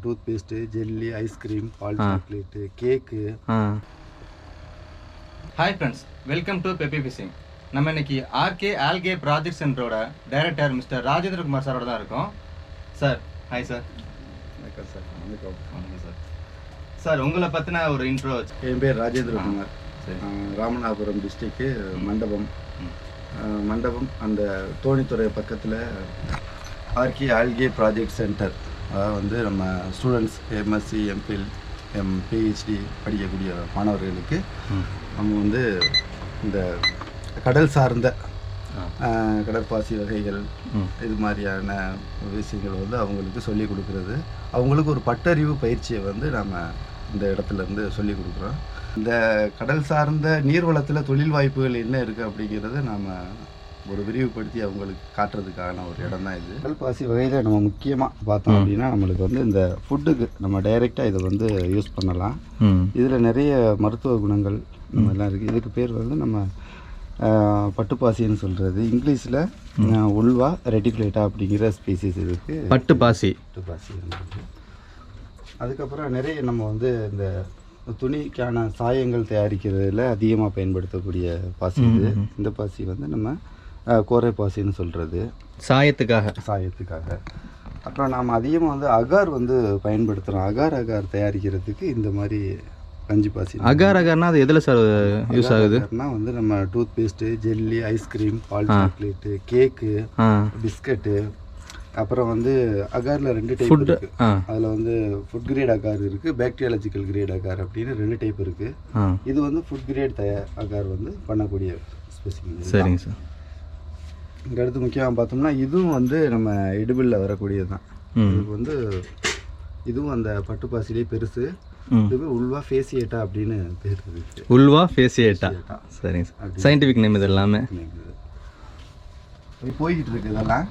Tooth paste, jelly, ice cream, பால் chocolate, cake. Hi friends, welcome to Peppy fishing. நம்ம இன்னைக்கு RK algae project சென்டரோட director mister Rajendra Kumar சாரோட தான் இருக்கோம். Sir hi sir. வணக்கம் சார். வணக்கம் சார். சார் உங்களை பற்றின ஒரு இன்ட்ரோ. என் பேர் ராஜேந்திர குமார். ராமநாதபுரம் டிஸ்ட்ரிக்ட்டு மண்டபம் அந்த தோணித்துறை பக்கத்தில் ஆர்கே ஆல்கே ப்ராஜெக்ட் சென்டர். அதாவது வந்து நம்ம ஸ்டூடெண்ட்ஸ் எம்எஸ்சி, எம்பில், பிஹெச்டி படிக்கக்கூடிய மாணவர்களுக்கு நம்ம வந்து இந்த கடல் சார்ந்த கடற்பாசி வகைகள் இது மாதிரியான விஷயங்கள் வந்து அவங்களுக்கு சொல்லிக் கொடுக்குறது, அவங்களுக்கு ஒரு பட்டறிவு பயிற்சியை வந்து நம்ம இந்த இடத்துலேருந்து சொல்லிக் கொடுக்குறோம். இந்த கடல் சார்ந்த நீர்வளத்தில் தொழில் வாய்ப்புகள் என்ன இருக்குது அப்படிங்கிறத நாம் ஒரு விரிவுபடுத்தி அவங்களுக்கு காட்டுறதுக்கான ஒரு இடம் தான் இது. கடல் பாசி வகையில் நம்ம முக்கியமாக பார்த்தோம் அப்படின்னா நம்மளுக்கு வந்து இந்த ஃபுட்டுக்கு நம்ம டைரெக்டாக இதை வந்து யூஸ் பண்ணலாம். இதில் நிறைய மருத்துவ குணங்கள் நம்ம எல்லாம் இருக்குது. இதுக்கு பேர் வந்து நம்ம பட்டுப்பாசின்னு சொல்கிறது. இங்கிலீஷில் உல்வா ரெட்டிகுலேட்டா அப்படிங்கிற ஸ்பீசிஸ் இருக்குது. பட்டுப்பாசி. அதுக்கப்புறம் நிறைய நம்ம வந்து இந்த துணிக்கான சாயங்கள் தயாரிக்கிறதுல அதிகமாக பயன்படுத்தக்கூடிய பாசி இது. இந்த பாசி வந்து நம்ம கோரை பாசின்னு சொல்கிறது, சாயத்துக்காக. அப்புறம் நாம் அதிகமாக வந்து அகார் வந்து பயன்படுத்துகிறோம். அகார் தயாரிக்கிறதுக்கு இந்த மாதிரி பஞ்சு பாசி. அகார்னா அது எதில் சார் யூஸ் ஆகுதுன்னா வந்து நம்ம டூத் பேஸ்ட்டு, ஜெல்லி, ஐஸ்கிரீம், பால் சாக்லேட்டு, கேக்கு, பிஸ்கட்டு. அப்புறம் வந்து அகாரில் 2 டைப் இருக்குது. அதில் வந்து ஃபுட் கிரேட் அகார் இருக்குது, பேக்டீரியாலஜிக்கல் கிரேட் அகார் அப்படின்னு 2 டைப் இருக்குது. இது வந்து ஃபுட் கிரேட் அகார் வந்து பண்ணக்கூடிய ஸ்பெசிஃபிக். சரிங்க சார். இங்கே அடுத்து முக்கியமாக பார்த்தோம்னா இதுவும் வந்து நம்ம எடிபிளில் வரக்கூடியது தான். இதுக்கு வந்து இதுவும் அந்த பட்டுப்பாசிலே பெருசு. இதுக்கு உல்வா ஃபேசியேட்டா அப்படின்னு பேர் இருக்குது. உல்வா ஃபேசியேட்டா. சரிங்க சார். சயின்டிஃபிக் நேம் இது எல்லாமே போய்கிட்டு இருக்கு. இதெல்லாம்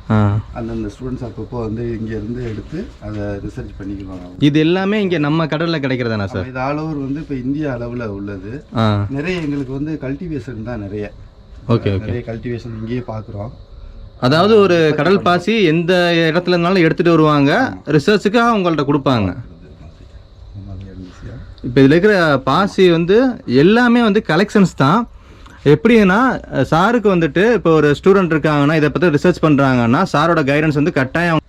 அந்தந்த ஸ்டூடெண்ட்ஸ் அப்பப்போ வந்து இங்கேருந்து எடுத்து அதை ரிசர்ச் பண்ணிக்குவாங்க. இது எல்லாமே இங்கே நம்ம கடலில் கிடைக்கிறதானா சார்? இது ஆல் ஓவர் வந்து இப்போ இந்தியா அளவில் உள்ளது. நிறைய எங்களுக்கு வந்து கல்டிவேஷன் தான் நிறைய. நிறைய கல்டிவேஷன் இங்கேயே பார்க்குறோம். அதாவது ஒரு கடல் பாசி எந்த இடத்துல இருந்தாலும் எடுத்துகிட்டு வருவாங்க, ரிசர்ச்சுக்காக அவங்கள்ட்ட கொடுப்பாங்க. இப்போ இதில் இருக்கிற பாசி வந்து எல்லாமே வந்து கலெக்ஷன்ஸ் தான். எப்படின்னா சாருக்கு வந்துட்டு இப்போ ஒரு ஸ்டூடெண்ட் இருக்காங்கன்னா இதை பற்றி ரிசர்ச் பண்ணுறாங்கன்னா சாரோட கைடன்ஸ் வந்து கட்டாயம்.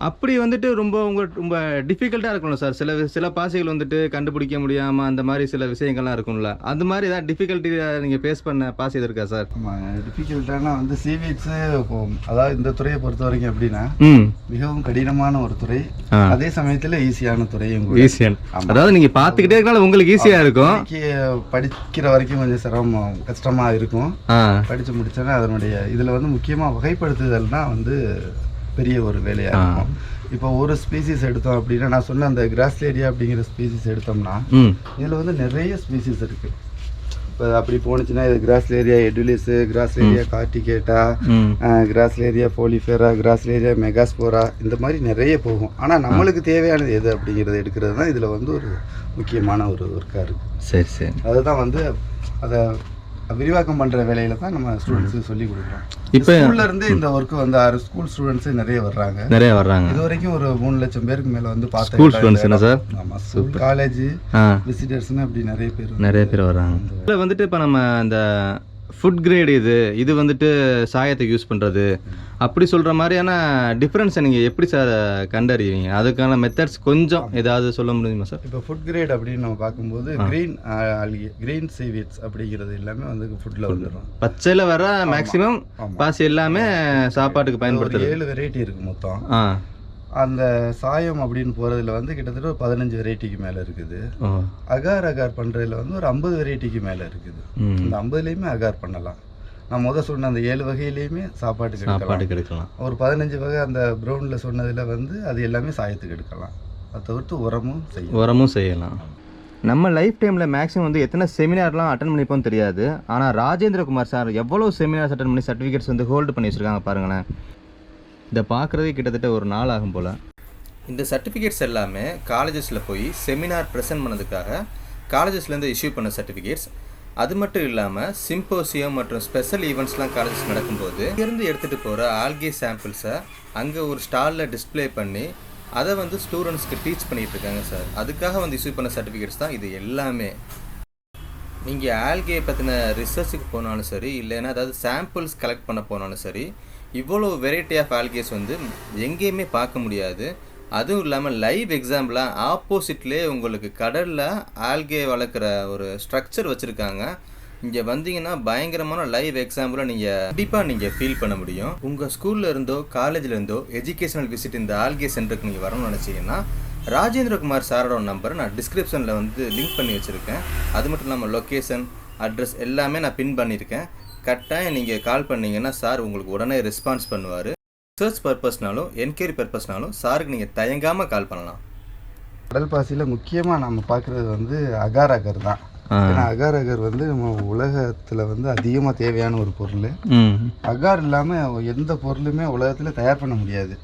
அப்படி வந்துட்டு ரொம்ப டிஃபிகல்ட்டாக இருக்கும்ல சார்? சில பாசிகள் வந்துட்டு கண்டுபிடிக்க முடியாமல் அந்த மாதிரி சில விஷயங்கள்லாம் இருக்கும்ல, அந்த மாதிரி ஏதாவது டிஃபிகல்ட்டி நீங்கள் ஃபேஸ் பண்ண பாசி இது இருக்கா சார்? டிஃபிகல்ட்டானா வந்து சீவீட்ஸு, அதாவது இந்த துறையை பொறுத்த வரைக்கும் எப்படின்னா மிகவும் கடினமான ஒரு துறை, அதே சமயத்தில் ஈஸியான துறையும். அதாவது நீங்கள் பார்த்துக்கிட்டே இருக்கனால உங்களுக்கு ஈஸியாக இருக்கும். படிக்கிற வரைக்கும் கொஞ்சம் சிரமம் கஷ்டமாக இருக்கும். படித்து முடிச்சோன்னா அதனுடைய இதில் வந்து முக்கியமாக வகைப்படுத்துதல் தான் வந்து பெரிய ஒரு வேலையாக இருக்கும். இப்போ ஒரு ஸ்பீசிஸ் எடுத்தோம் அப்படின்னா, நான் சொன்ன அந்த கிராஸ்லேரியா அப்படிங்கிற ஸ்பீசிஸ் எடுத்தோம்னா இதில் வந்து நிறைய ஸ்பீசிஸ் இருக்குது. இப்போ அப்படி போணுச்சுன்னா இது கிராஸ்லேரியா எடுலிஸு, கிராஸ்லேரியா கார்டிகேட்டா, கிராஸ்லேரியா போலிஃபெரா, கிராஸ்லேரியா மெகாஸ்போரா, இந்த மாதிரி நிறைய போகும். ஆனால் நம்மளுக்கு தேவையானது எது அப்படிங்கிறத எடுக்கிறது தான் இதில் வந்து ஒரு முக்கியமான ஒரு ஒர்க்காக இருக்குது. சரி. அதுதான் வந்து அதை விரிவாக்கம் பண்ணுற வேலையில தான் நம்ம ஸ்டூடெண்ட்ஸுக்கு சொல்லி கொடுக்குறோம். இப்போ ஸ்கூல்லேருந்து இந்த ஒர்க்கு வந்து ஸ்கூல் ஸ்டூடெண்ட்ஸு நிறைய வர்றாங்க. இது வரைக்கும் ஒரு 3 லட்சம் பேருக்கு மேலே வந்து பார்த்தேன். ஆமாம், ஸ்கூல், காலேஜ் விசிட்டர்ஸ்னு அப்படி நிறைய பேர் வர்றாங்க. இதில் வந்துட்டு இப்போ நம்ம அந்த ஃபுட் கிரேட் இது வந்துட்டு சாயத்துக்கு யூஸ் பண்ணுறது அப்படி சொல்கிற மாதிரியான டிஃப்ரென்ஸை நீங்கள் எப்படி சார் கண்டறிவீங்க? அதுக்கான மெத்தட்ஸ் கொஞ்சம் ஏதாவது சொல்ல முடியுமா சார்? இப்போ ஃபுட் கிரேட் அப்படின்னு நம்ம பார்க்கும்போது கிரீன் சீவீட்ஸ் அப்படிங்கிறது எல்லாமே வந்து ஃபுட்டில் வந்துடும். பச்சையில் வர மேக்ஸிமம் பாசி எல்லாமே சாப்பாட்டுக்கு பயன்படுத்துறது 7 வெரைட்டி இருக்குது மொத்தம். அந்த சாயம் அப்படின்னு போகிறதுல வந்து கிட்டத்தட்ட ஒரு 15 வெரைட்டிக்கு மேலே இருக்குது. அகார் பண்ணுறதுல வந்து ஒரு 50 வெரைட்டிக்கு மேலே இருக்குது. இந்த 50லேயுமே அகார் பண்ணலாம். நான் சொன்ன அந்த 7 வகையிலையுமே சாப்பாட்டுக்கு எடுக்கலாம். ஒரு 15 வகை அந்த ப்ரௌனில் சொன்னதில் வந்து அது எல்லாமே சாயத்துக்கு எடுக்கலாம். அதை தவிர்த்து உரமும் செய்யலாம். நம்ம லைஃப் டைமில் மேக்ஸிமம் வந்து எத்தனை செமினார்லாம் அட்டன் பண்ணிப்போம் தெரியாது. ஆனால் ராஜேந்திர குமார் சார் எவ்வளோ செமினார்ஸ் அட்டன் பண்ணி சர்டிஃபிகேட்ஸ் வந்து ஹோல்டு பண்ணி வச்சுருக்காங்க பாருங்களேன். இதை பார்க்குறதே கிட்டத்தட்ட ஒரு நாள் ஆகும் போல். இந்த சர்டிஃபிகேட்ஸ் எல்லாமே காலேஜஸில் போய் செமினார் ப்ரெசென்ட் பண்ணதுக்காக காலேஜஸ்லேருந்து இஷ்யூ பண்ண சர்டிஃபிகேட்ஸ். அது மட்டும் இல்லாமல் சிம்போசியம் மற்றும் ஸ்பெஷல் ஈவெண்ட்ஸ்லாம் காலேஜஸ் நடக்கும்போது இங்கேருந்து எடுத்துகிட்டு போகிற ஆல்கே சாம்பிள்ஸை அங்கே ஒரு ஸ்டாலில் டிஸ்பிளே பண்ணி அதை வந்து ஸ்டூடெண்ட்ஸ்க்கு டீச் பண்ணிகிட்டு இருக்காங்க சார். அதுக்காக வந்து இஷ்யூ பண்ண சர்டிஃபிகேட்ஸ் தான் இது எல்லாமே. நீங்கள் ஆல்கே பற்றின ரிசர்ச்சுக்கு போனாலும் சரி, இல்லைன்னா அதாவது சாம்பிள்ஸ் கலெக்ட் பண்ண போனாலும் சரி, இவ்வளோ வெரைட்டி ஆஃப் ஆல்கேஸ் வந்து எங்கேயுமே பார்க்க முடியாது. அதுவும் இல்லாமல் லைவ் எக்ஸாம்பிளாக ஆப்போசிட்லேயே உங்களுக்கு கடலில் ஆல்கே வளர்க்குற ஒரு ஸ்ட்ரக்சர் வச்சுருக்காங்க. இங்கே வந்தீங்கன்னா பயங்கரமான லைவ் எக்ஸாம்பிளை நீங்கள் கண்டிப்பாக நீங்கள் ஃபீல் பண்ண முடியும். உங்கள் ஸ்கூலில் இருந்தோ காலேஜில் இருந்தோ எஜுகேஷனல் விசிட் இந்த ஆல்கே சென்டருக்கு நீங்கள் வரணும்னு நினச்சிங்கன்னா ராஜேந்திரகுமார் சாரோட நம்பரை நான் டிஸ்கிரிப்ஷனில் வந்து லிங்க் பண்ணி வச்சுருக்கேன். அது மட்டும் இல்லாமல் லொக்கேஷன், அட்ரஸ் எல்லாமே நான் பின் பண்ணியிருக்கேன். கட்டாயம் நீங்கள் கால் பண்ணிங்கன்னா சார் உங்களுக்கு உடனே ரெஸ்பான்ஸ் பண்ணுவார். ரிசர்ச் பர்பஸ்னாலும் என்கொயரி பர்பஸ்னாலும் சாருக்கு நீங்கள் தயங்காமல் கால் பண்ணலாம். கடல் பாசியில் முக்கியமாக நம்ம பார்க்குறது வந்து அகார் அகர் தான். ஏன்னா அகார் அகர் வந்து நம்ம உலகத்தில் வந்து அதிகமாக தேவையான ஒரு பொருள். அகார் இல்லாமல் எந்த பொருளுமே உலகத்தில் தயார் பண்ண முடியாது.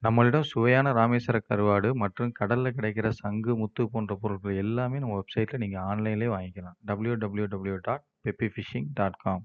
நம்மளிடம் சுவையான ராமேஸ்வர கருவாடு மற்றும் கடலில் கிடைக்கிற சங்கு, முத்து போன்ற பொருட்கள் எல்லாமே நம்ம வெப்சைட்டில் நீங்கள் ஆன்லைன்லேயே வாங்கிக்கலாம். www.peppyfishing.com